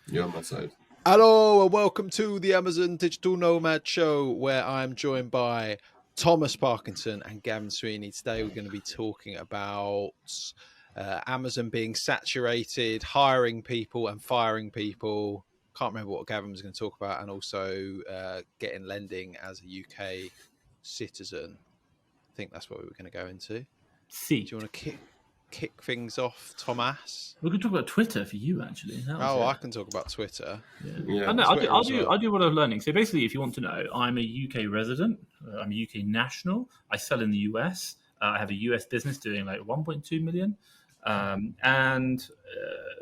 You're on my side. Hello and welcome to the Amazon Digital Nomad Show, where I'm joined by Thomas Parkinson and Gavin Sweeney. Today we're going to be talking about Amazon being saturated, hiring people and firing people. Can't remember what Gavin was going to talk about, and also getting lending as a UK citizen. I think that's what we were going to go into. Do you want to kick things off, Thomas? We could talk about Twitter for you, actually. I can talk about Twitter. Yeah. I'll do what I'm learning. So basically, if you want to know, I'm a UK resident. I'm a UK national. I sell in the US. I have a US business doing like 1.2 million. And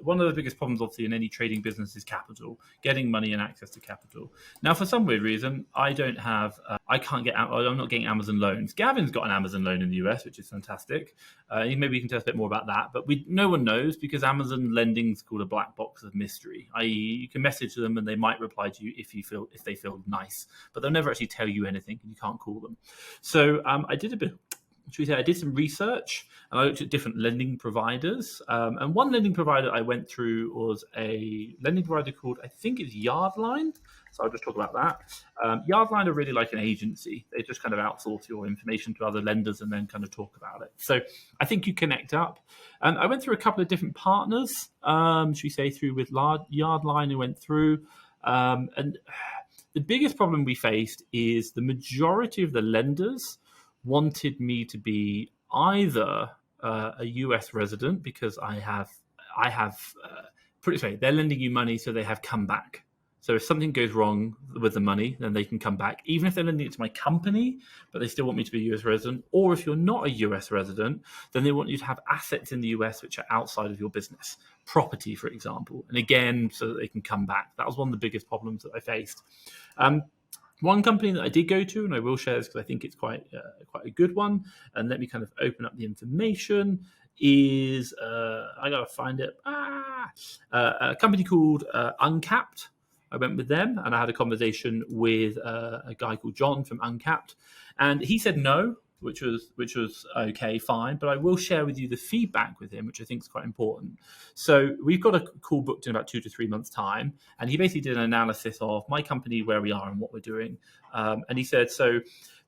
one of the biggest problems, obviously, in any trading business is capital, getting money and access to capital. Now, for some weird reason, I don't have, I'm not getting Amazon loans. Gavin's got an Amazon loan in the US, which is fantastic. Maybe you can tell us a bit more about that. But no one knows because Amazon lending is called a black box of mystery. I.e., you can message them and they might reply to you if they feel nice, but they'll never actually tell you anything and you can't call them. So I did some research and I looked at different lending providers. And one lending provider I went through was a lending provider called, I think it's Yardline. So I'll just talk about that. Yardline are really like an agency. They just kind of outsource your information to other lenders and then kind of talk about it. So I think you connect up. And I went through a couple of different partners, should we say, through with Yardline who went through. And the biggest problem we faced is the majority of the lenders wanted me to be either a US resident because they're lending you money so they have come back. So if something goes wrong with the money, then they can come back, even if they're lending it to my company, but they still want me to be a US resident. Or if you're not a US resident, then they want you to have assets in the US which are outside of your business, property, for example. And again, so that they can come back. That was one of the biggest problems that I faced. One company that I did go to, and I will share this because I think it's quite a good one, and let me kind of open up the information, is, I got to find it, a company called Uncapped. I went with them, and I had a conversation with a guy called John from Uncapped, and he said no, which was okay, fine. But I will share with you the feedback with him, which I think is quite important. So we've got a call booked in about 2 to 3 months' time, and he basically did an analysis of my company, where we are, and what we're doing. And he said, so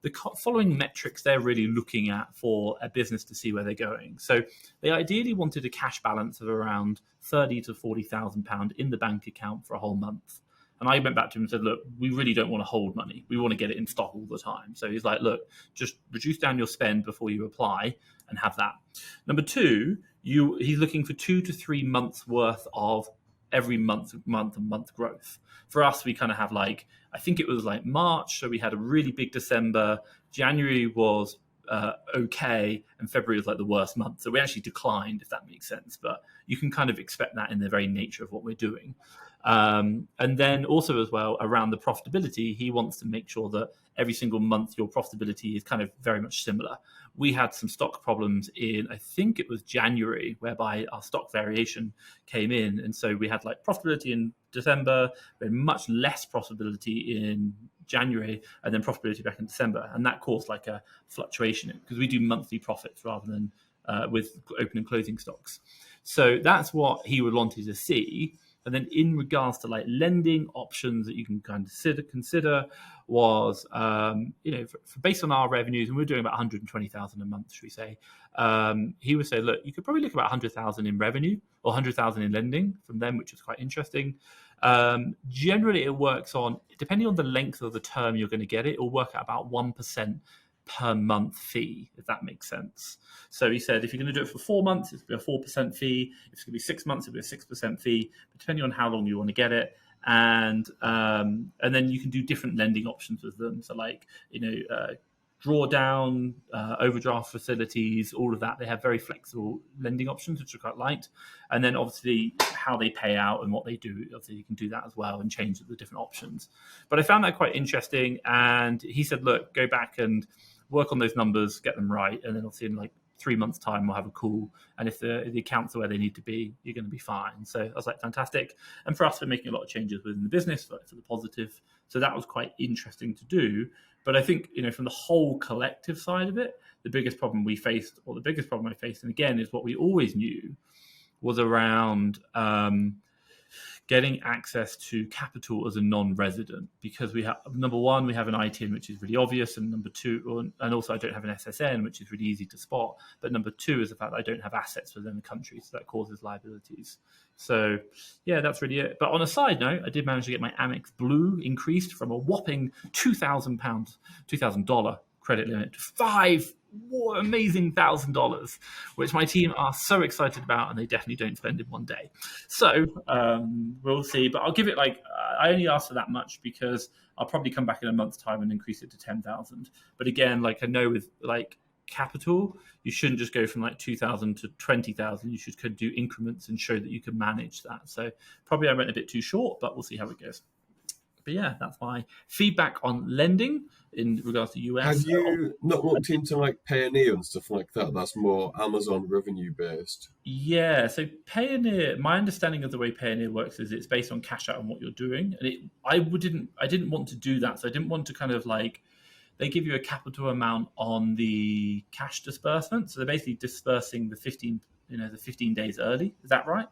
the following metrics they're really looking at for a business to see where they're going. So they ideally wanted a cash balance of around £30,000 to £40,000 in the bank account for a whole month. And I went back to him and said, look, we really don't want to hold money. We want to get it in stock all the time. So he's like, look, just reduce down your spend before you apply and have that. Number two, he's looking for 2 to 3 months worth of every month growth. For us, we kind of have I think it was like March. So we had a really big December. January was okay, and February was like the worst month. So we actually declined, if that makes sense. But you can kind of expect that in the very nature of what we're doing. And then also as well around the profitability, he wants to make sure that every single month your profitability is kind of very much similar. We had some stock problems in, I think it was January, whereby our stock variation came in. And so we had profitability in December, we had much less profitability in January, and then profitability back in December. And that caused a fluctuation because we do monthly profits rather than with open and closing stocks. So that's what he would want to see. And then in regards to lending options that you can kind of consider was, based on our revenues, and we're doing about 120,000 a month, should we say, he would say, look, you could probably look at about 100,000 in revenue or 100,000 in lending from them, which is quite interesting. Generally, it works on, depending on the length of the term you're going to get it, it'll work at about 1% per month fee, if that makes sense. So he said, if you're going to do it for 4 months, it's going to be a 4% fee. If it's going to be 6 months, it'll be a 6% fee, depending on how long you want to get it. And then you can do different lending options with them. So drawdown, overdraft facilities, all of that. They have very flexible lending options, which are quite light. And then obviously how they pay out and what they do, obviously you can do that as well and change the different options. But I found that quite interesting. And he said, look, go back and work on those numbers, get them right. And then obviously in 3 months' time, we'll have a call. And if the accounts are where they need to be, you're going to be fine. So I was like, fantastic. And for us, we're making a lot of changes within the business for the positive. So that was quite interesting to do. But I think, from the whole collective side of it, the biggest problem I faced, and again, is what we always knew, was around getting access to capital as a non-resident, because we have, number one, we have an ITIN, which is really obvious, and number two, and also I don't have an SSN, which is really easy to spot. But number two is the fact that I don't have assets within the country, so that causes liabilities. So yeah, that's really it. But on a side note, I did manage to get my Amex Blue increased from a whopping $2,000 credit limit to amazing $1,000, which my team are so excited about, and they definitely don't spend in one day. So we'll see, but I'll give it I only asked for that much because I'll probably come back in a month's time and increase it to 10,000. But again, I know with capital, you shouldn't just go from 2,000 to 20,000. You should do increments and show that you can manage that. So probably I went a bit too short, but we'll see how it goes. But yeah, that's my feedback on lending in regards to US. Have you not looked into Payoneer and stuff like that? That's more Amazon revenue based. Yeah, so Payoneer, my understanding of the way Payoneer works is it's based on cash out and what you're doing. And I didn't want to do that. So I didn't want to they give you a capital amount on the cash disbursement. So they're basically dispersing the 15 days early. Is that right?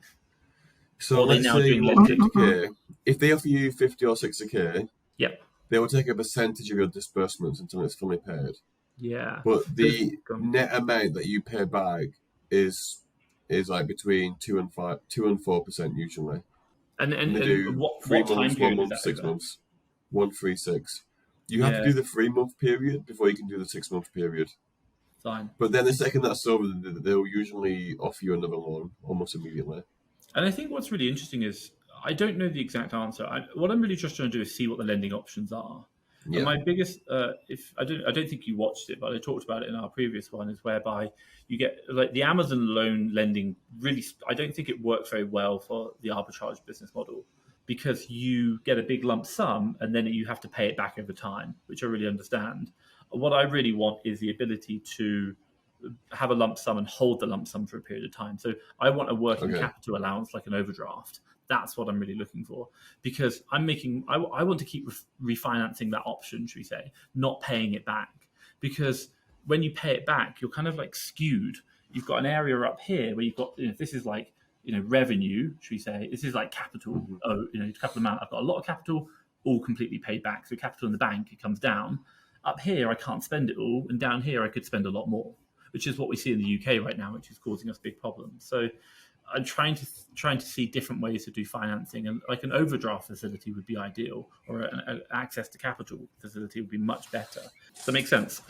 So let's say you want 50k. If they offer you 50 or 60k, yep, they will take a percentage of your disbursements until it's fully paid. Yeah. But the net amount that you pay back is between 2 and 4% usually. And they do what 3 time months, 1 period month, is that 6 over? months, 1, 3, 6. You have to do the 3-month period before you can do the 6-month period. Fine. But then the second that's over, they'll usually offer you another loan almost immediately. And I think what's really interesting is I don't know the exact answer. What I'm really just trying to do is see what the lending options are. Yeah. And my biggest, I don't think you watched it, but I talked about it in our previous one, is whereby you get the Amazon loan lending. Really, I don't think it works very well for the arbitrage business model, because you get a big lump sum and then you have to pay it back over time, which I really understand. What I really want is the ability to have a lump sum and hold the lump sum for a period of time. So I want a working capital allowance, like an overdraft. That's what I'm really looking for, because I want to keep refinancing that option, should we say, not paying it back. Because when you pay it back, you're kind of skewed. You've got an area up here where you've got, this is revenue, should we say, this is capital. Mm-hmm. Capital amount. I've got a lot of capital, all completely paid back. So capital in the bank, it comes down. Up here, I can't spend it all. And down here, I could spend a lot more, which is what we see in the UK right now, which is causing us big problems. So I'm trying to see different ways to do financing, and an overdraft facility would be ideal, or an access to capital facility would be much better. Does that make sense?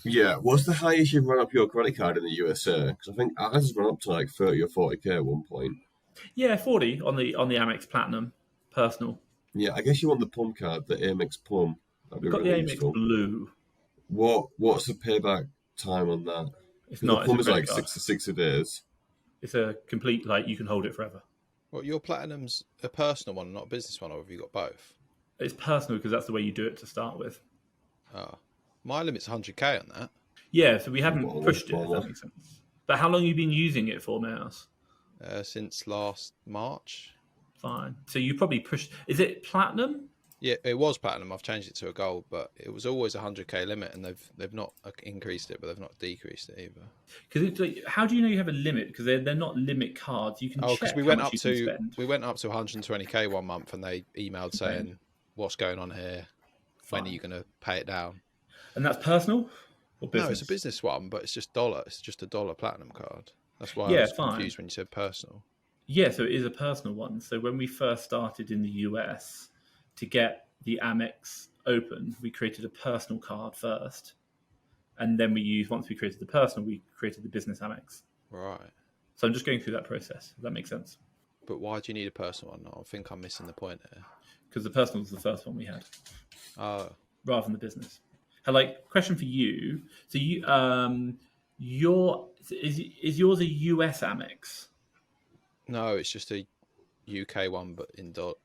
Yeah. What's the highest you've run up your credit card in the USA? Because I think ours has run up to 30 or 40k at one point. Yeah, 40 on the Amex Platinum personal. Yeah, I guess you want the Plum card, the Amex Plum. We've got really the Amex Blue. What's the payback time on that? It's not. The Plum is 60 days. It's a complete, you can hold it forever. Well, your Platinum's a personal one, not a business one, or have you got both? It's personal because that's the way you do it to start with. Oh. My limit's 100k on that. Yeah, so we haven't pushed it, if that makes sense. But how long have you been using it for, may I ask? Since last March. Fine. So you probably pushed... Is it Platinum? Yeah, it was Platinum. I've changed it to a Gold, but it was always a 100k limit, and they've not increased it, but they've not decreased it either. Because how do you know you have a limit? Because they're not limit cards. You can check because we went up to 120k one month, and they emailed saying, "What's going on here? When are you going to pay it down?" And that's personal or business? No, it's a business one, but it's just dollar. It's just a dollar Platinum card. That's why I was confused when you said personal. Yeah, so it is a personal one. So when we first started in the US, to get the Amex open, we created a personal card first. And then once we created the personal, we created the business Amex. Right. So I'm just going through that process. Does that make sense? But why do you need a personal one? I think I'm missing the point here. Because the personal was the first one we had. Oh. Rather than the business. Question for you. So is yours a US Amex? No, it's just a UK one, but in dot.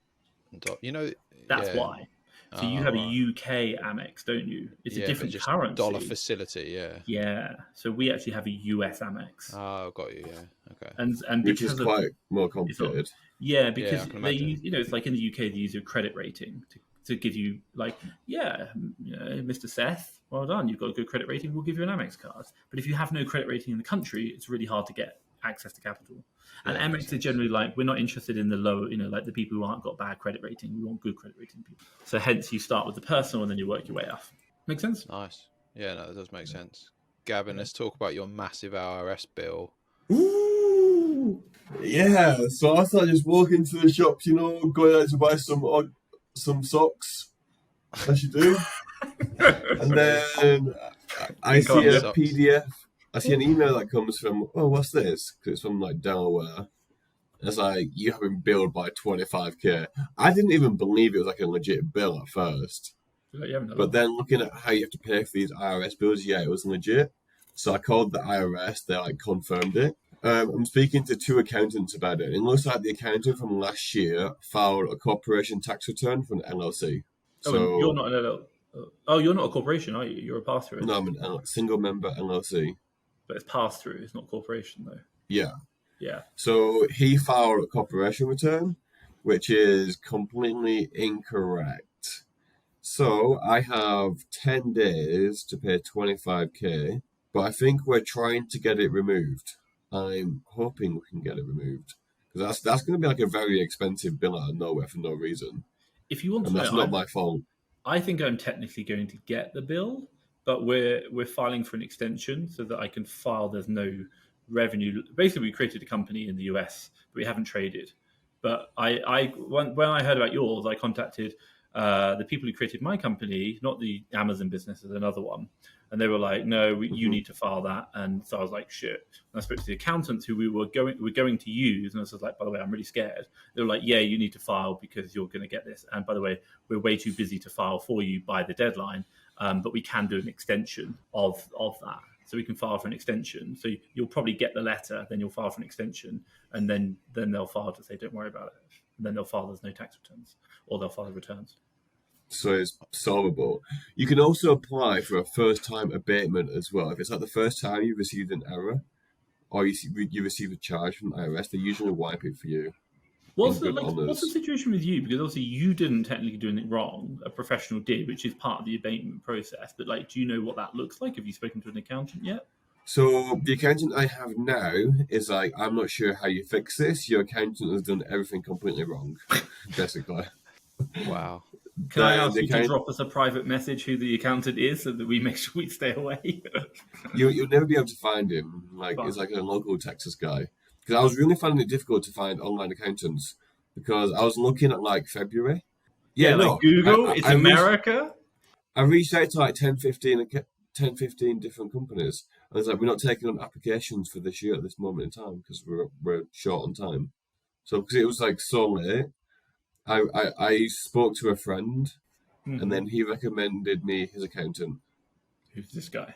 That's why. So you have a UK Amex, don't you? It's a different currency. Dollar facility, yeah. Yeah. So we actually have a US Amex. Oh, got you. Yeah. Okay. And which is quite more complicated. Yeah, because they use, it's like in the UK they use your credit rating to give you Mr. Seth, well done, you've got a good credit rating, we'll give you an Amex card. But if you have no credit rating in the country, it's really hard to get access to capital. And Emirates are generally like, we're not interested in the low, like the people who aren't got bad credit rating. We want good credit rating people. So hence you start with the personal and then you work your way up. Make sense? Nice. Yeah, no, that does make sense. Gavin, let's talk about your massive IRS bill. Ooh, yeah. So I started just walking to the shops, going out to buy some socks, as you do. And then I see a PDF. I see an email that comes from, what's this? Because it's from like Delaware. It's like, you have been billed by 25k. I didn't even believe it was like a legit bill at first. But then looking at how you have to pay for these IRS bills, it was legit. So I called the IRS, they like confirmed it. I'm speaking to 2 accountants about it. It looks like the accountant from last year filed a corporation tax return for an LLC. So you're not an LLC. Oh, you're not a corporation, are you? You're a pass-through. No, I'm a single-member LLC. But it's pass-through. It's not corporation, though. Yeah. Yeah. So he filed a corporation return, which is completely incorrect. So I have 10 days to pay 25k, but I think we're trying to get it removed. I'm hoping we can get it removed. Because that's going to be like a very expensive bill out of nowhere for no reason. If you want to know, that's not my fault. I think I'm technically going to get the bill, but we're filing for an extension so that I can file. There's no revenue. Basically, we created a company in the US, but we haven't traded. But when I heard about yours, I contacted the people who created my company, not the Amazon business, as another one. And they were like, no, you need to file that. And so I was like, shit. And I spoke to the accountants who we were going to use. And I was like, by the way, I'm really scared. They were like, yeah, you need to file because you're going to get this. And by the way, we're way too busy to file for you by the deadline. But we can do an extension of that. So we can file for an extension. So you'll probably get the letter, then you'll file for an extension. And then they'll file to say, don't worry about it. And then they'll file there's no tax returns, or they'll file returns. So it's solvable. You can also apply for a first-time abatement as well. If it's like the first time you've received an error or you receive a charge from IRS, they usually wipe it for you. What's the situation with you? Because obviously you didn't technically do anything wrong. A professional did, which is part of the abatement process. But do you know what that looks like? Have you spoken to an accountant yet? So the accountant I have now is like, I'm not sure how you fix this. Your accountant has done everything completely wrong, basically. Wow. Can I ask you to drop us a private message who the accountant is so that we make sure we stay away? You'll never be able to find him. He's like a local Texas guy. Because I was really finding it difficult to find online accountants because I was looking at February. Yeah, Google, it's America. I reached out to 10, 15 different companies. And it's we're not taking on applications for this year at this moment in time because we're short on time. So because it was so late, I spoke to a friend, and then he recommended me his accountant. Who's this guy?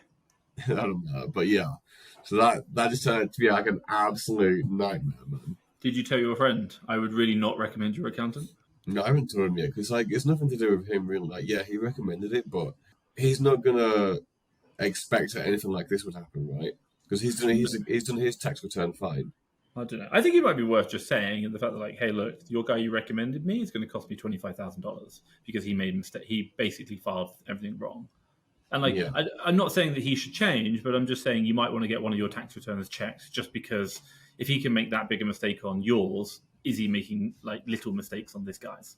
I don't know, but yeah. So that just turned out to be an absolute nightmare, man. Did you tell your friend? I would really not recommend your accountant. No, I haven't told him yet because it's nothing to do with him really. Yeah, he recommended it, but he's not gonna expect that anything like this would happen, right? Because he's done his tax return fine. I don't know. I think it might be worth just saying the fact that hey, look, your guy you recommended me is going to cost me $25,000 because he made a mistake. He basically filed everything wrong. And I'm not saying that he should change, but I'm just saying you might want to get one of your tax returns checked just because if he can make that big a mistake on yours, is he making little mistakes on this guy's?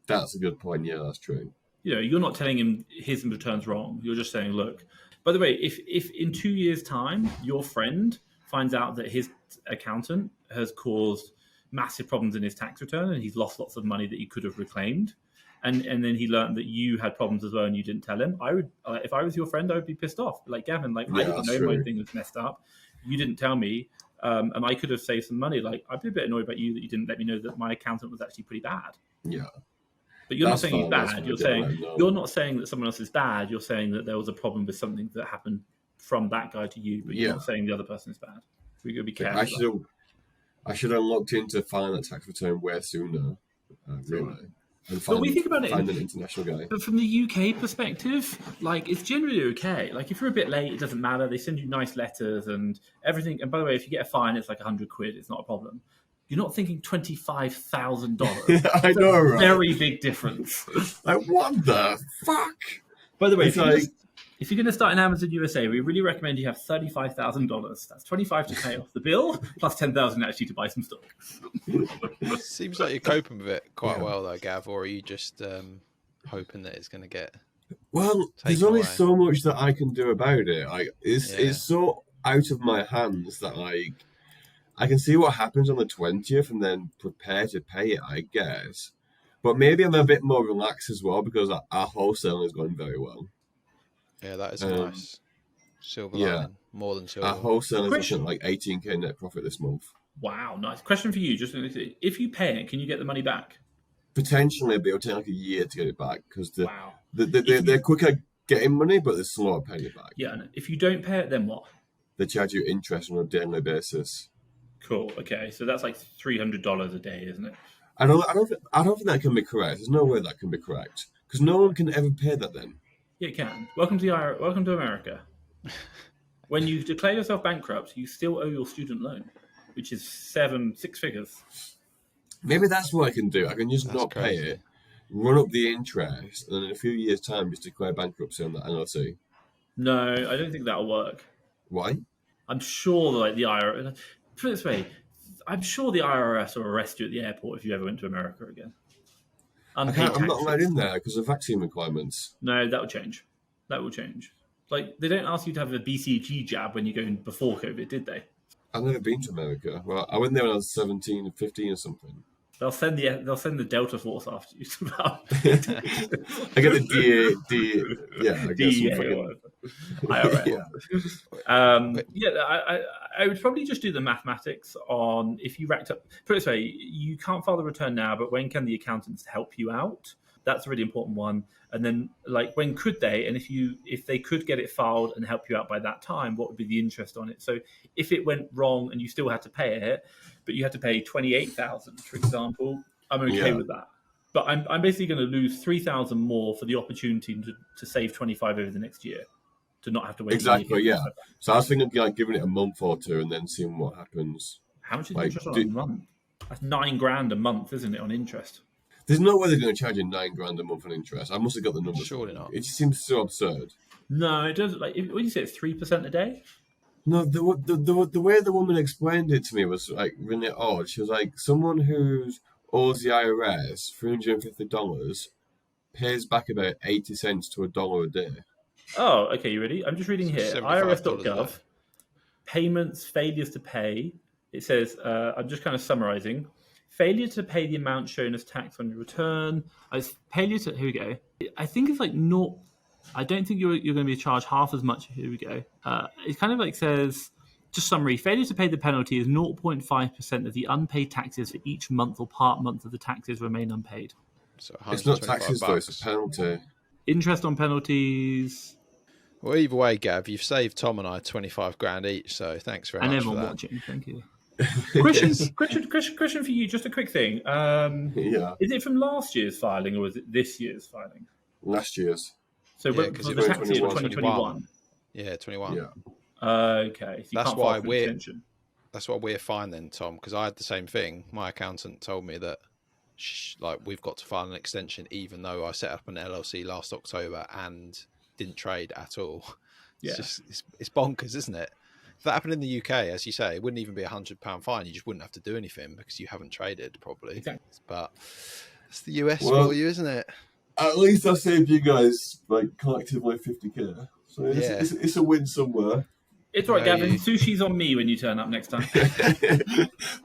That's a good point. Yeah, that's true. You're not telling him his return's wrong. You're just saying, look, by the way, if in 2 years' time your friend finds out that his accountant has caused massive problems in his tax return and he's lost lots of money that he could have reclaimed, and then he learned that you had problems as well and you didn't tell him, I would, if I was your friend, I would be pissed off. Gavin, I didn't know my thing was messed up. You didn't tell me, and I could have saved some money. I'd be a bit annoyed about you that you didn't let me know that my accountant was actually pretty bad. Yeah. But you're not saying he's bad. You're not saying that someone else is bad. You're saying that there was a problem with something that happened from that guy to you, but you're not saying the other person is bad. We've got to be careful. I should have looked into filing that tax return way sooner, really. But we think about it. Find an international guy. But from the UK perspective, it's generally okay. If you're a bit late, it doesn't matter. They send you nice letters and everything. And by the way, if you get a fine, it's £100. It's not a problem. You're not thinking $25,000. I know, right? Very big difference. What the fuck? By the way, If you're going to start in Amazon USA, we really recommend you have $35,000. That's $25,000 to pay off the bill, plus $10,000 actually to buy some stock. Seems like you're coping with it quite well, though, Gav. Or are you just hoping that it's going to get? Well, there's only so much that I can do about it. It's so out of my hands that I can see what happens on the 20th and then prepare to pay it, I guess. But maybe I'm a bit more relaxed as well because our wholesaling is going very well. Yeah, that is nice. Silver lining, more than silver. Our wholesaling is looking like 18k net profit this month. Wow, nice. Question for you: just if you pay it, can you get the money back? Potentially, but it'll take like a year to get it back because they're quicker getting money, but they're slower paying it back. Yeah, and if you don't pay it, then what? They charge you interest on a daily basis. Cool. Okay, so that's like $300 a day, isn't it? I don't think that can be correct. There's no way that can be correct because no one can ever pay that then. Yeah, it can. Welcome to America. When you declare yourself bankrupt, you still owe your student loan, which is six figures. Maybe that's what I can do. I can just not pay it, run up the interest, and then in a few years' time just declare bankruptcy on that NLC. No, I don't think that'll work. Why? I'm sure like the IRS. Put it this way, I'm sure the IRS will arrest you at the airport if you ever went to America again. I'm not allowed in there because of vaccine requirements. No, that will change. That will change. Like, they don't ask you to have a BCG jab when you go in before COVID, did they? I've never been to America. Well, I went there when I was 17, 15 or something. They'll send the Delta Force after you. I get the IRS. I would probably just do the mathematics on if you racked up. Put it this way, you can't file the return now, but when can the accountants help you out? That's a really important one. And then, like, when could they? And if they could get it filed and help you out by that time, what would be the interest on it? So if it went wrong and you still had to pay it, but you had to pay $28,000, for example, I'm okay with that. But I'm basically going to lose $3,000 more for the opportunity to save 25 over the next year, to not have to wait. Exactly, yeah. So I was thinking of like giving it a month or two and then seeing what happens. How much is the interest on a month? That's $9,000 a month, isn't it, on interest? There's no way they're going to charge you $9,000 a month on interest. I must have got the numbers. Surely not. It just seems so absurd. No, it doesn't. Like, what do you say? It's 3% a day. No, the way the woman explained it to me was like really odd. She was like, someone who owes the IRS $350 pays back about 80 cents to $1 a day. Oh, okay. You ready? I'm just reading here. IRS.gov. Payments, failures to pay. It says, I'm just kind of summarizing. Failure to pay the amount shown as tax on your return. Here we go. I think it's like not. I don't think you're going to be charged half as much. Here we go. It kind of like says, just summary, failure to pay the penalty is 0.5% of the unpaid taxes for each month or part month of the taxes remain unpaid. So it's not taxes though, it's a penalty. Interest on penalties. Well, either way, Gav, you've saved Tom and I 25 grand each, so thanks very much for that. And everyone watching, thank you. Question for you, just a quick thing. Is it from last year's filing or is it this year's filing? Last year's. So because the tax year was 2021. Yeah, 21. Yeah. Okay. So that's why we're fine then, Tom, because I had the same thing. My accountant told me that we've got to file an extension even though I set up an LLC last October and didn't trade at all. It's bonkers, isn't it? If that happened in the UK, as you say, it wouldn't even be £100 fine. You just wouldn't have to do anything because you haven't traded probably. Exactly. But it's the US for you, isn't it? At least I saved you guys like collectively 50k. So it's a win somewhere. It's all right, Gavin. Sushi's on me when you turn up next time.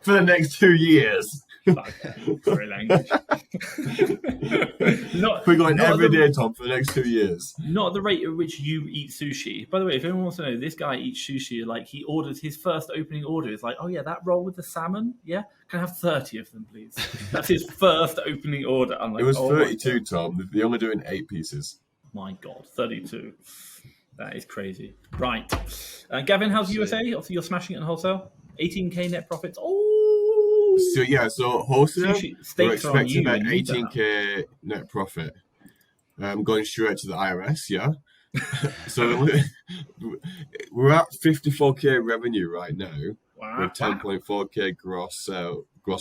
For the next 2 years. Sorry, language. We're going every day, Tom, for the next 2 years. Not at the rate at which you eat sushi. By the way, if anyone wants to know, this guy eats sushi. Like, he orders his first opening order. It's like, oh yeah, that roll with the salmon. Yeah, can I have 30 of them, please? That's his first opening order. I'm like, it was 32, Tom. They're only doing 8 pieces. My God, 32. That is crazy. Right. Gavin, how's USA? Obviously, you're smashing it in wholesale. 18k net profits. Oh! So wholesale, we're expecting about 18k net profit. Going straight to the IRS, yeah? So we're at 54k revenue right now. Wow. With 10.4k gross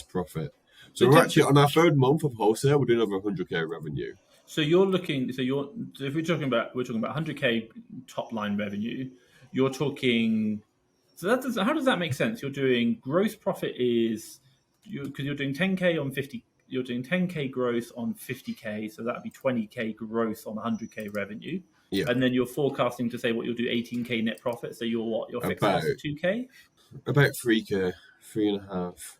profit. So we're actually on our third month of wholesale, we're doing over 100k revenue. So you're looking. So if we're talking about 100K top line revenue, you're talking. So how does that make sense? You're doing gross profit is because you're doing 10K on 50. You're doing 10K gross on 50K, so that'd be 20K gross on 100K revenue. Yeah. And then you're forecasting to say what you'll do 18K net profit. So your fixed cost 2K. About 3K, 3.5.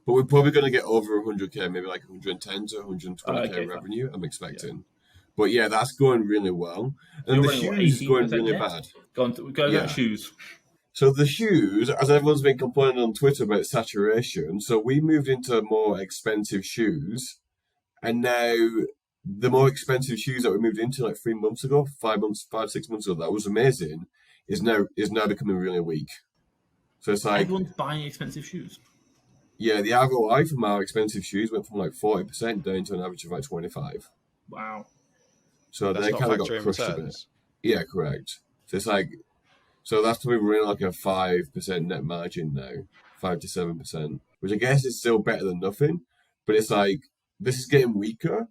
But we're probably going to get over 100K, maybe like 110 to 120K revenue, I'm expecting. Yeah. But yeah, that's going really well. And the shoes is going really bad. Go about shoes. So the shoes, as everyone's been complaining on Twitter about saturation, so we moved into more expensive shoes. And now the more expensive shoes that we moved into like 3 months ago, 6 months ago, that was amazing, is now becoming really weak. So it's like everyone's buying expensive shoes. Yeah, the ROI from our expensive shoes went from like 40% down to an average of like 25%. Wow. So they kind of got crushed a bit. Yeah, correct. So it's like, so that's probably running like a 5% net margin now, 5 to 7%, which I guess is still better than nothing. But it's like, this is getting weaker,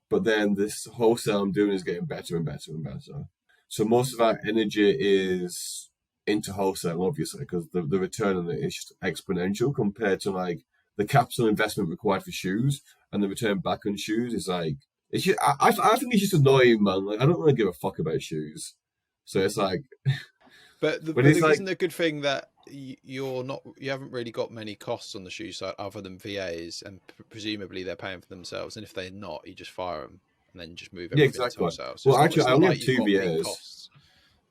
but then this wholesale I'm doing is getting better and better and better. So most of our energy is into wholesale, obviously, because the return on it is just exponential compared to like the capital investment required for shoes, and the return back on shoes is like, it's just, I think it's just annoying, man. Like, I don't really give a fuck about shoes, so it's like. But isn't a good thing that you haven't really got many costs on the shoe side other than VAs, and presumably they're paying for themselves. And if they're not, you just fire them and then just move everything to wholesale. So well, actually, I only have 2 VAs.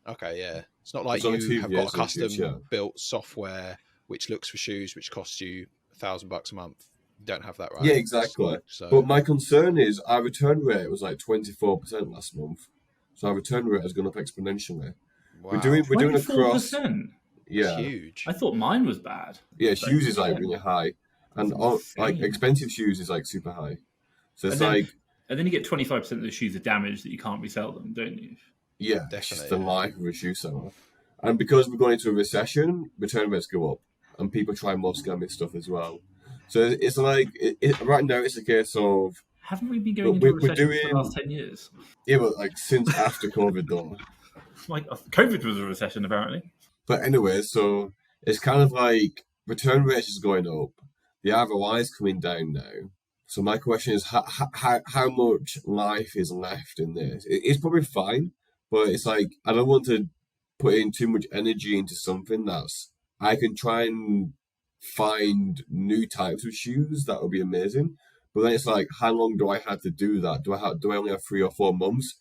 Okay, yeah. It's not like you have got a custom built software which looks for shoes, which costs you $1,000 a month. You don't have that, right? Yeah, exactly. So. But my concern is our return rate was like 24% last month. So our return rate has gone up exponentially. Wow. We're doing a cross. Yeah. That's huge. I thought mine was bad. Yeah, shoes is like really high. And like expensive shoes is like super high. So it's and then you get 25% of the shoes are damaged that you can't resell them, don't you? Yeah, definitely. It's just the life of a shoe seller. And because we're going into a recession, return rates go up. And people try more scammy stuff as well. So it's like, right now it's a case of... Haven't we been going into a recession for the last 10 years? Yeah, but like since after COVID though. Like COVID was a recession apparently. But anyway, so it's kind of like return rates is going up. The ROI is coming down now. So my question is how much life is left in this? It's probably fine. But it's like, I don't want to put in too much energy into something that's, I can try and find new types of shoes. That would be amazing. But then it's like, how long do I have to do that? Do I only have 3 or 4 months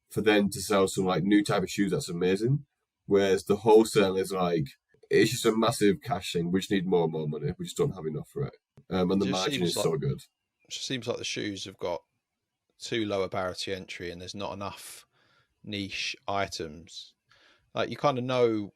for them to sell some like new type of shoes? That's amazing. Whereas the wholesale is like, it's just a massive cash thing. We just need more and more money. We just don't have enough for it. And the margin is so good. It just seems like the shoes have got too low a barrier to entry and there's not enough niche items. Like you kind of know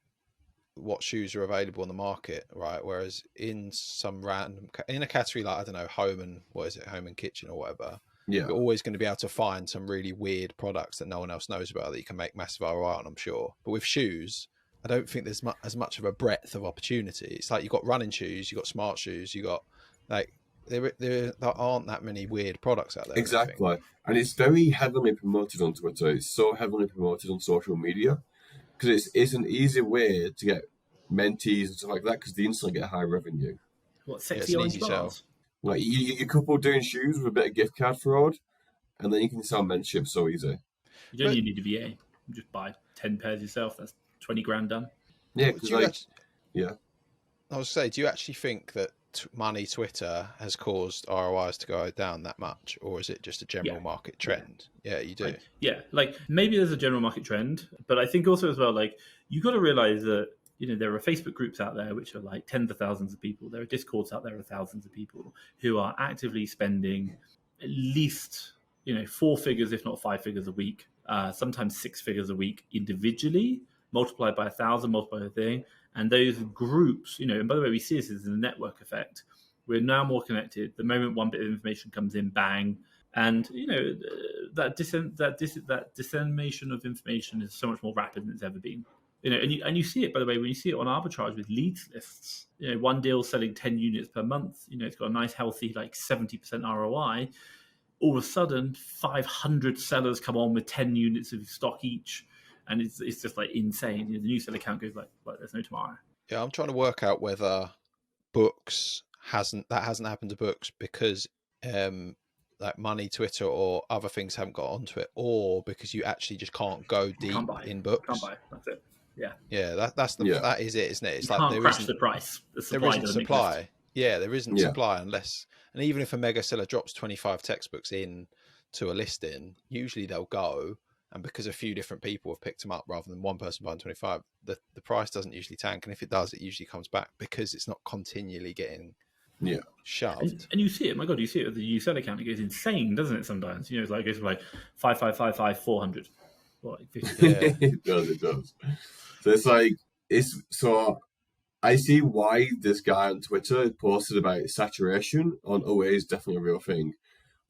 what shoes are available on the market, right? Whereas in a category like, I don't know, home and kitchen or whatever, you're always going to be able to find some really weird products that no one else knows about that you can make massive ROI on, I'm sure. But with shoes, I don't think there's as much of a breadth of opportunity. It's like you've got running shoes, you've got smart shoes, you got like there aren't that many weird products out there. Exactly. And it's very heavily promoted on Twitter. It's so heavily promoted on social media because it's an easy way to get mentees and stuff like that because they instantly get high revenue. What, sexy orange bars? Like you couple doing shoes with a bit of gift card fraud, and then you can sell mentorship so easy. You don't need a VA. You just buy 10 pairs yourself. That's 20 grand done. Yeah, I was say, do you actually think that money Twitter has caused ROIs to go down that much, or is it just a general market trend? Yeah, you do. Like maybe there's a general market trend, but I think also as well, like you got to realize that there are Facebook groups out there which are like tens of thousands of people. There are Discords out there of thousands of people who are actively spending at least 4 figures, if not 5 figures a week, sometimes 6 figures a week individually, multiplied by 1,000, multiplied by a thing. And those groups, and by the way, we see this as a network effect. We're now more connected. The moment one bit of information comes in, bang. And, that dissemination of information is so much more rapid than it's ever been. And you see it, by the way, when you see it on arbitrage with leads lists, one deal selling 10 units per month, it's got a nice, healthy, like 70% ROI. all of a sudden 500 sellers come on with 10 units of stock each, and it's just like insane. You know, the new seller count goes like there's no tomorrow. Yeah, I'm trying to work out whether books hasn't happened to books because like money, Twitter, or other things haven't got onto it, or because you actually just can't go deep in books. Can't buy. That's it. Yeah. Yeah, that is it, isn't it? It's you like can't there crash isn't the price. The there supply isn't doesn't supply. exist. Yeah, there isn't supply unless, and even if a mega seller drops 25 textbooks in to a listing, usually they'll go, and because a few different people have picked them up rather than one person buying 25, the price doesn't usually tank, and if it does, it usually comes back because it's not continually getting shoved. And you see it, my God, you see it with the new seller count. It goes insane, doesn't it? Sometimes, you know, it's like it goes from like 5, 400. Well, like 50. Yeah. It does. So it's like I see why this guy on Twitter posted about saturation on OA is definitely a real thing,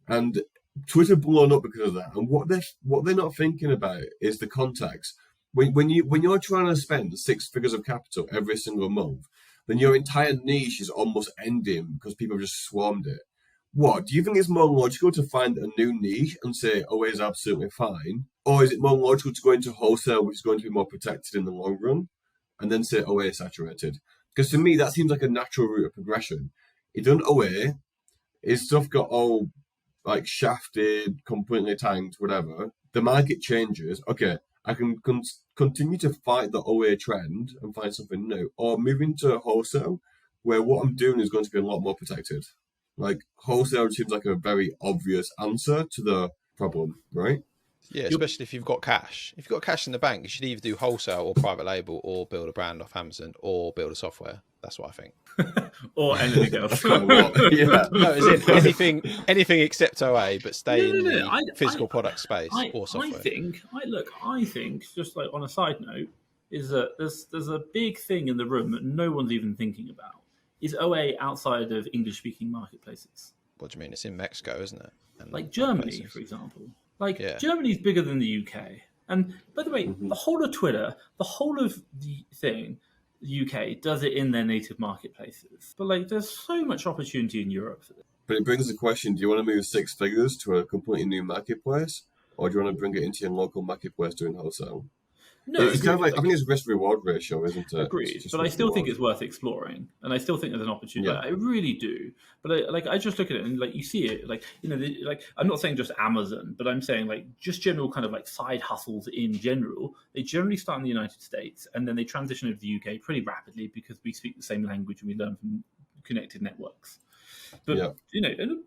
and Twitter blown up because of that. And what they're not thinking about is the context. When you're trying to spend 6 figures of capital every single month, then your entire niche is almost ending because people have just swarmed it. What do you think is more logical, to find a new niche and say OA is absolutely fine, or is it more logical to go into wholesale, which is going to be more protected in the long run, and then say OA is saturated? Because to me, that seems like a natural route of progression. He done OA, his stuff got all like shafted, completely tanked, whatever. The market changes. Okay, I can continue to fight the OA trend and find something new, or move into wholesale, where what I'm doing is going to be a lot more protected. Like, wholesale seems like a very obvious answer to the problem, right? Yeah, especially if you've got cash. If you've got cash in the bank, you should either do wholesale or private label, or build a brand off Amazon, or build a software. That's what I think. Or anything else. Yeah. No, is it anything except OA, but stay in the physical product space or software? I think, just like on a side note, is that there's a big thing in the room that no one's even thinking about. Is OA outside of English-speaking marketplaces? What do you mean? It's in Mexico, isn't it? And like Germany, for example. Germany's bigger than the UK. And by the way, the whole of Twitter, the whole of the thing, the UK does it in their native marketplaces. But like, there's so much opportunity in Europe for this. But it brings the question: do you want to move 6 figures to a completely new marketplace, or do you want to bring it into your local marketplace doing wholesale? No, it's kind of like, I think it's risk-reward ratio, isn't it? Agreed, but I still think it's worth exploring, and I still think there's an opportunity. Yeah. I really do. But I just look at it and like you see it, like, you know, like, I'm not saying just Amazon, but I'm saying like just general kind of like side hustles in general. They generally start in the United States and then they transition over to the UK pretty rapidly because we speak the same language and we learn from connected networks. But you know, and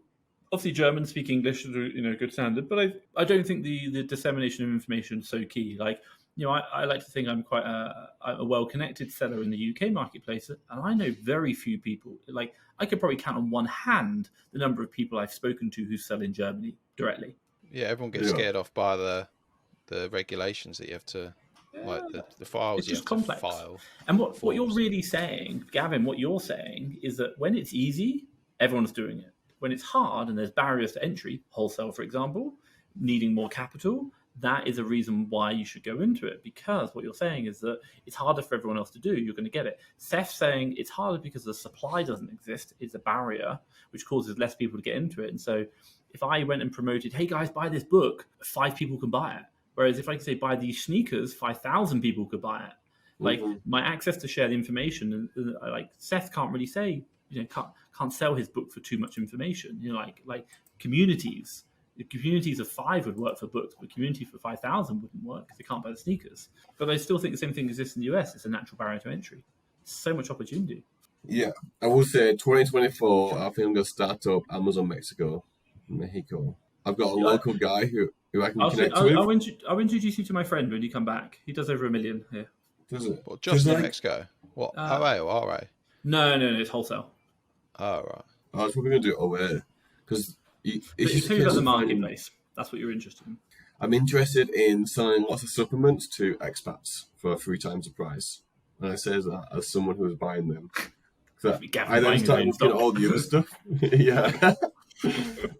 obviously Germans speak English to, you know, good standard. But I don't think the dissemination of information is so key. Like, you know, I like to think I'm quite a well-connected seller in the UK marketplace, and I know very few people. Like, I could probably count on one hand the number of people I've spoken to who sell in Germany directly. Yeah, everyone gets scared off by the regulations that you have to, like the files it's you just have complex. to file. And what you're really saying, Gavin, what you're saying is that when it's easy, everyone's doing it. When it's hard and there's barriers to entry, wholesale, for example, needing more capital, that is a reason why you should go into it, because what you're saying is that it's harder for everyone else to do. You're going to get it. Seth's saying it's harder because the supply doesn't exist. It's a barrier, which causes less people to get into it. And so if I went and promoted, hey guys, buy this book, 5 people can buy it. Whereas if I could say, buy these sneakers, 5,000 people could buy it. Like, my access to share the information, and like Seth can't really say, you know, can't sell his book for too much information. You know, like communities. The communities of 5 would work for books, but community for 5,000 wouldn't work because they can't buy the sneakers. But I still think the same thing exists in the US. It's a natural barrier to entry. So much opportunity. Yeah, I will say 2024, I think I'm going to start up Amazon Mexico. I've got a local guy who I can connect with. I'll introduce you to my friend when you come back. He does over $1 million here. Does it? Well, just in Mexico? What, OA or RA? No, it's wholesale. Oh, right. I was probably going to do it OA. Because it's tell you about the marketplace. That's what you're interested in. I'm interested in selling lots of supplements to expats for 3 times the price. And I say that as someone who is buying them. So I then started looking at all the other stuff. Yeah.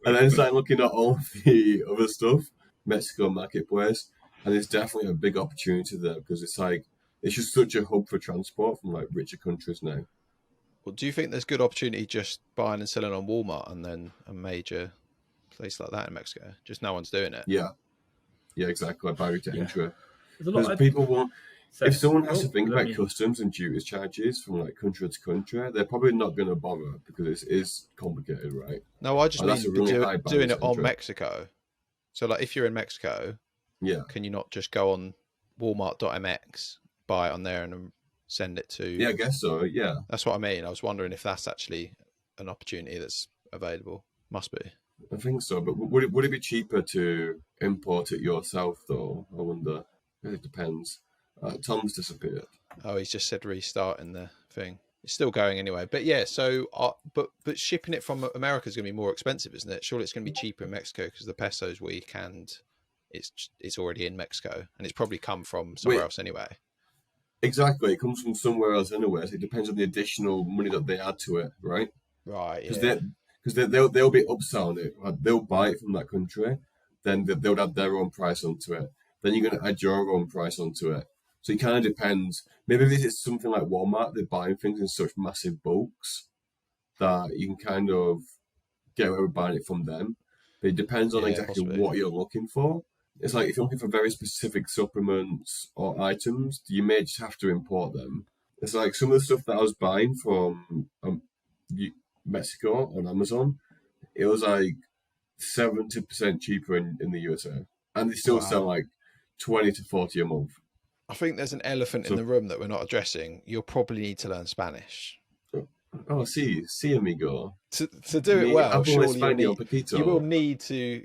And then started looking at all the other stuff, Mexico marketplace. And it's definitely a big opportunity there because it's like, it's just such a hub for transport from like richer countries now. Well, do you think there's good opportunity just buying and selling on Walmart and then a major places like that in Mexico. Just no one's doing it. Yeah, exactly. Like barrier to entry. There's a lot. Because people won't. If someone has to think let about me- customs and duties charges from like country to country, they're probably not going to bother because it is complicated, right? No, I just that's a mean really high doing barrier it to on entry. Mexico. So, like, if you're in Mexico, Yeah, can you not just go on Walmart.mx, buy it on there, and send it to? yeah, I guess so. Yeah, That's what I mean. I was wondering if that's actually an opportunity that's available. Must be. I think so. But would it be cheaper to import it yourself though? I wonder. It depends. Tom's disappeared. Oh, he's just said restarting the thing. It's still going anyway. But yeah, so but shipping it from America is going to be more expensive, isn't it? Surely it's going to be cheaper in Mexico because the peso's weak and it's already in Mexico and it's probably come from somewhere else anyway. Exactly, it comes from somewhere else anyway. So it depends on the additional money that they add to it, right? Right. Because they'll be upselling it. Right? They'll buy it from that country, then they'll add their own price onto it. Then you're going to add your own price onto it. So it kind of depends. Maybe if it's something like Walmart, they're buying things in such massive bulks that you can kind of get away with buying it from them. But it depends on exactly possibly. what you're looking for. It's like if you're looking for very specific supplements or items, you may just have to import them. It's like some of the stuff that I was buying from Mexico on Amazon, it was like 70% cheaper in the USA. And they still sell like 20 to 40 a month. I think there's an elephant in the room that we're not addressing. You'll probably need to learn Spanish. Oh, see, amigo. To do it well, surely you will need to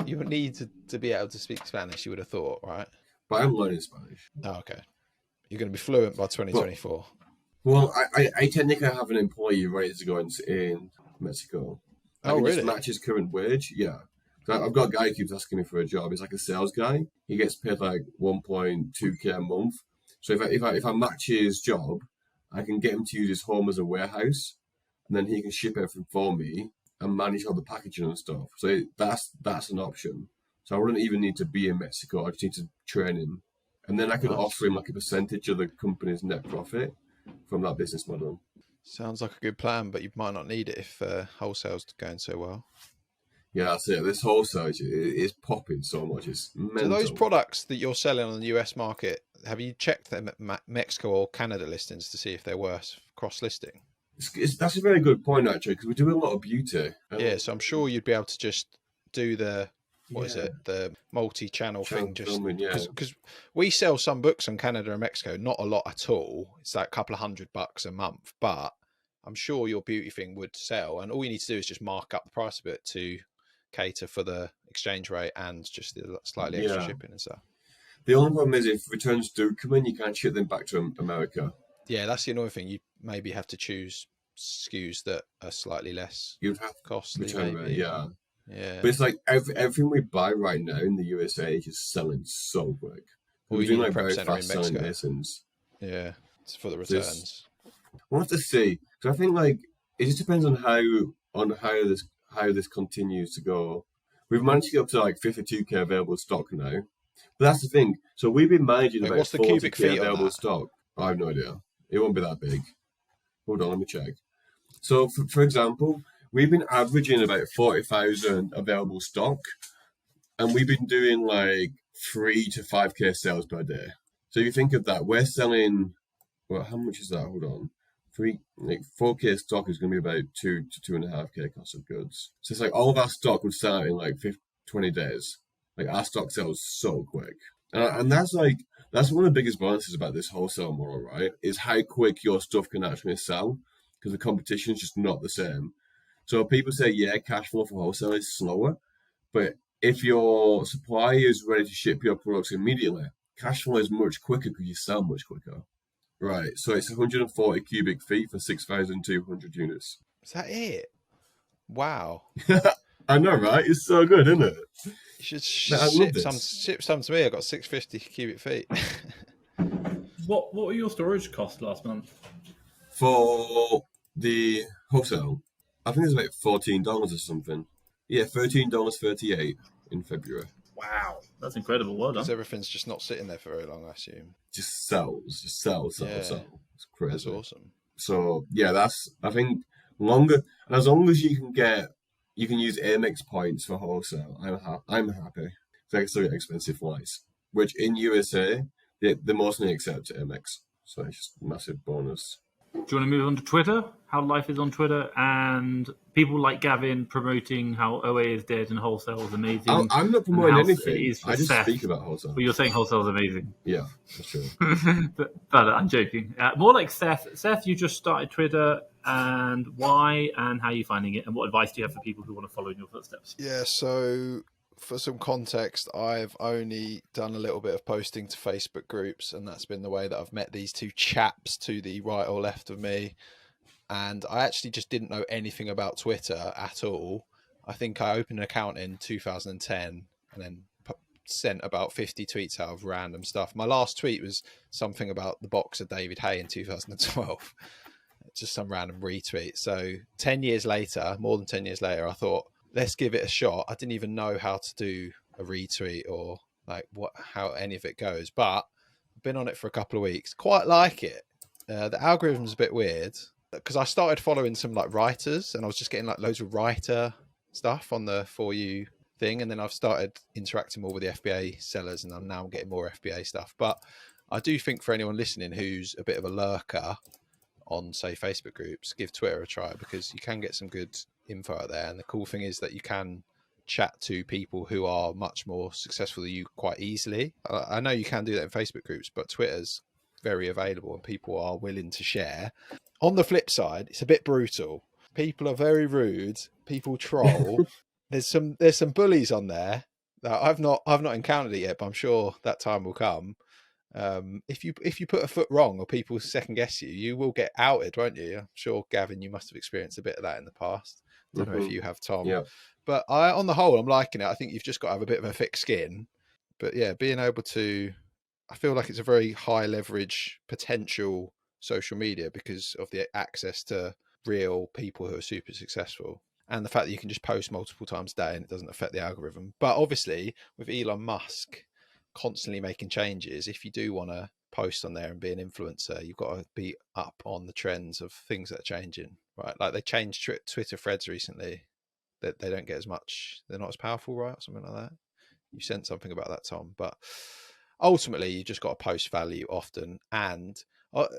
be able to speak Spanish, you would have thought, right? But I'm learning Spanish. Oh, okay. You're going to be fluent by 2024. Well, I technically have an employee ready to go in Mexico. Oh, really? Just match his current wage, yeah. I've got a guy who keeps asking me for a job. He's like a sales guy. He gets paid like 1.2K a month. So if I match his job, I can get him to use his home as a warehouse, and then he can ship everything for me and manage all the packaging and stuff. So that's an option. So I wouldn't even need to be in Mexico. I just need to train him, and then I could offer him like a percentage of the company's net profit from that business model. Sounds like a good plan, but you might not need it if wholesale's going so well. Yeah, that's it. This wholesale is popping so much. It's mental. So those products that you're selling on the US market, have you checked them at Mexico or Canada listings to see if they're worth cross-listing? That's a very good point, actually, because we do a lot of beauty. Yeah, so I'm sure you'd be able to just do the the multi-channel thing, just because we sell some books on Canada and Mexico, not a lot at all. It's like a couple of $100 a month, but I'm sure your beauty thing would sell, and all you need to do is just mark up the price a bit to cater for the exchange rate and just the slightly extra shipping and stuff. The only problem is if returns do come in, you can't ship them back to America. Yeah, that's the annoying thing. You maybe have to choose SKUs that are slightly less costly. Maybe. Yeah. Yeah. But it's like everything we buy right now in the USA is just selling so quick. Well, we're doing like prep very center fast selling lessons. Yeah, it's for the returns. We'll have to see, because I think like it just depends on how this continues to go. We've managed to get up to like 52K available stock now. But that's the thing. So we've been managing about what's the cubic 40K feet available stock. I have no idea. It won't be that big. Hold on, let me check. So for example, we've been averaging about 40,000 available stock, and we've been doing like 3 to 5K sales per day. So if you think of that, we're selling. Well, how much is that? Hold on. 4K stock is going to be about 2 to 2.5K cost of goods. So it's like all of our stock would sell in like 20 days. Like our stock sells so quick, and that's one of the biggest bonuses about this wholesale model, right? Is how quick your stuff can actually sell, because the competition is just not the same. So people say, cash flow for wholesale is slower, but if your supplier is ready to ship your products immediately, cash flow is much quicker because you sell much quicker. Right, so it's 140 cubic feet for 6,200 units. Is that it? Wow. I know, right? It's so good, isn't it? You should ship some to me. I got 650 cubic feet. What were your storage costs last month? For the wholesale, I think it's like $14 or something. Yeah, $13.38 in February. Wow, that's incredible. Well done. Because everything's just not sitting there for very long, I assume. Just sells. It's crazy. That's awesome. So yeah, that's, I think, longer. And as long as you can get you can use Amex points for wholesale. I'm happy. So I can still get expensive flights, which in USA, they mostly accept Amex. So it's just a massive bonus. Do you want to move on to Twitter? How life is on Twitter, and people like Gavin promoting how OA is dead and wholesale is amazing. I'm not and promoting how anything. it is for I just Seth. speak about wholesale. But you're saying wholesale is amazing. Yeah, that's true. but I'm joking. More like Seth. Seth, you just started Twitter, and why, and how are you finding it, and what advice do you have for people who want to follow in your footsteps? Yeah, so for some context, I've only done a little bit of posting to Facebook groups, and that's been the way that I've met these two chaps to the right or left of me. And I actually just didn't know anything about Twitter at all. I think I opened an account in 2010 and then sent about 50 tweets out of random stuff. My last tweet was something about the boxer David Hay in 2012. Just some random retweet. So 10 years later, more than 10 years later, I thought, let's give it a shot. I didn't even know how to do a retweet or like how any of it goes, but I've been on it for a couple of weeks. Quite like it. The algorithm's a bit weird because I started following some like writers and I was just getting like loads of writer stuff on the For You thing. And then I've started interacting more with the FBA sellers and I'm now getting more FBA stuff. But I do think for anyone listening who's a bit of a lurker on, say, Facebook groups, give Twitter a try because you can get some good info out there. And the cool thing is that you can chat to people who are much more successful than you quite easily. I know you can do that in Facebook groups, but Twitter's very available and people are willing to share. On the flip side, it's a bit brutal. People are very rude. People troll. There's some bullies on there that I've not encountered it yet, but I'm sure that time will come. If you put a foot wrong or people second guess you, you will get outed, won't you? I'm sure, Gavin, you must have experienced a bit of that in the past. I don't know if you have, Tom. Yeah. But on the whole, I'm liking it. I think you've just got to have a bit of a thick skin. But yeah, being able to, I feel like it's a very high leverage potential social media because of the access to real people who are super successful. And the fact that you can just post multiple times a day and it doesn't affect the algorithm. But obviously, with Elon Musk constantly making changes, if you do want to post on there and be an influencer, you've got to be up on the trends of things that are changing, right? Like they changed Twitter threads recently that they don't get as much, they're not as powerful, right? Or something like that. You sent something about that, Tom. But ultimately, you just got to post value often. And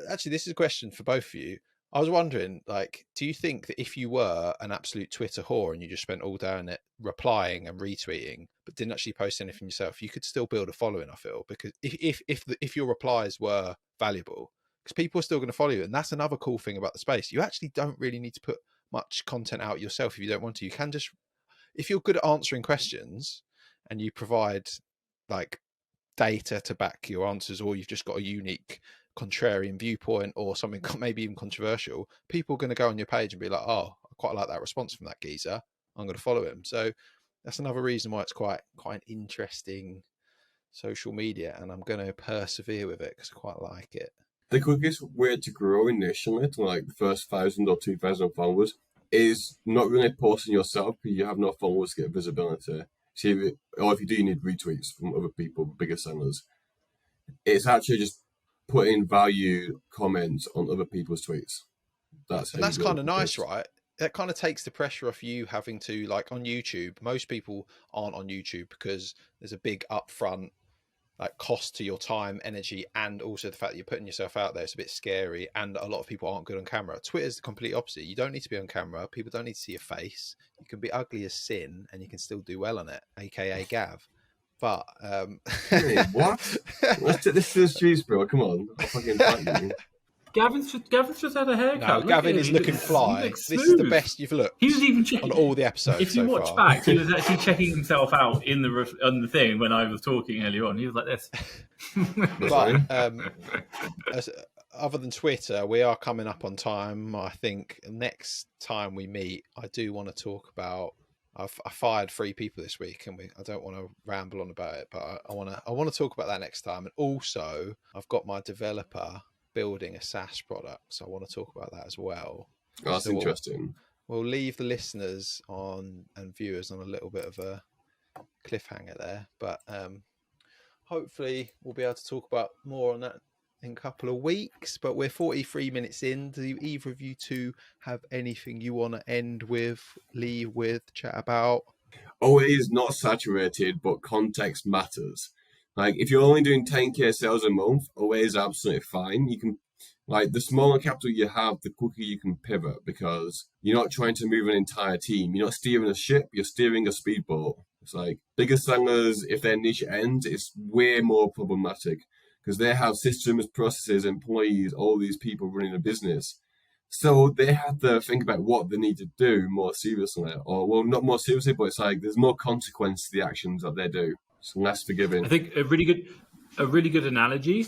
actually, this is a question for both of you. I was wondering, like, do you think that if you were an absolute Twitter whore and you just spent all day on it replying and retweeting, but didn't actually post anything yourself, you could still build a following? I feel because if your replies were valuable, because people are still going to follow you, and that's another cool thing about the space. You actually don't really need to put much content out yourself if you don't want to. You can just, if you're good at answering questions and you provide like data to back your answers, or you've just got a unique contrarian viewpoint or something maybe even controversial, people are going to go on your page and be like, oh, I quite like that response from that geezer, I'm going to follow him. So that's another reason why it's quite an interesting social media, and I'm going to persevere with it because I quite like it. The quickest way to grow initially to like the first 1,000 or 2,000 followers is not really posting yourself because you have no followers to get visibility. So if you do, you need retweets from other people, bigger sellers. It's actually just putting value comments on other people's tweets. That's kind of nice, right? That kind of takes the pressure off you having to, like on YouTube, most people aren't on YouTube because there's a big upfront like cost to your time, energy, and also the fact that you're putting yourself out there. It's a bit scary, and a lot of people aren't good on camera. Twitter's the complete opposite. You don't need to be on camera. People don't need to see your face. You can be ugly as sin and you can still do well on it, aka Gav. But Wait, what? Let's take this to the streets, bro. Come on, I'll fucking fight you. Gavin's just had a haircut. No, Gavin is looking fly. This is the best you've looked. He was even checking on all the episodes. If you so watch far. back, he was actually checking himself out in on the thing when I was talking earlier on. He was like this. But other than Twitter, we are coming up on time. I think next time we meet, I do want to talk about. I fired 3 people this week, and I don't want to ramble on about it, but I want to talk about that next time. And also, I've got my developer building a SaaS product, so I want to talk about that as well. Oh, that's interesting. We'll leave the listeners on and viewers on a little bit of a cliffhanger there, but hopefully we'll be able to talk about more on that in a couple of weeks, but we're 43 minutes in. Do either of you two have anything you want to end with, leave with, chat about? Oh, it is not saturated, but context matters. Like, if you're only doing 10K sales a month, OA is absolutely fine. You can, like, the smaller capital you have, the quicker you can pivot, because you're not trying to move an entire team. You're not steering a ship, you're steering a speedboat. It's like, bigger sellers, if their niche ends, it's way more problematic, because they have systems, processes, employees, all these people running a business. So they have to think about what they need to do more seriously, or, well, not more seriously, but it's like there's more consequence to the actions that they do. It's less forgiving. I think a really good analogy.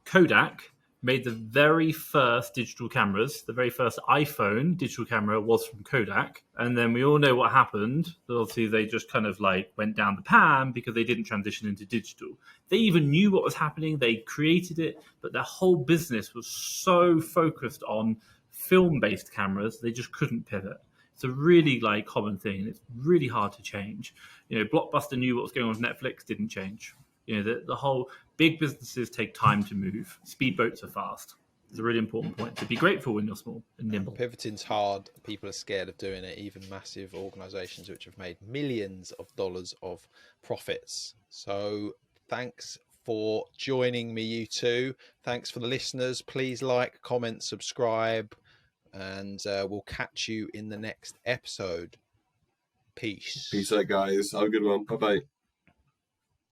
Kodak made the very first digital cameras. The very first iPhone digital camera was from Kodak, and then we all know what happened. Obviously, they just kind of like went down the pan because they didn't transition into digital. They even knew what was happening. They created it, but their whole business was so focused on film-based cameras, they just couldn't pivot. It's a really like common thing, and it's really hard to change. You know, Blockbuster knew what was going on with Netflix, didn't change. You know, the whole big businesses take time to move. Speedboats are fast. It's a really important point. To be grateful when you're small and nimble. Pivoting's hard. People are scared of doing it, even massive organizations which have made millions of dollars of profits. So thanks for joining me, you two. Thanks for the listeners. Please like, comment, subscribe, and we'll catch you in the next episode. Peace. Peace out, guys. Have a good one. Bye-bye.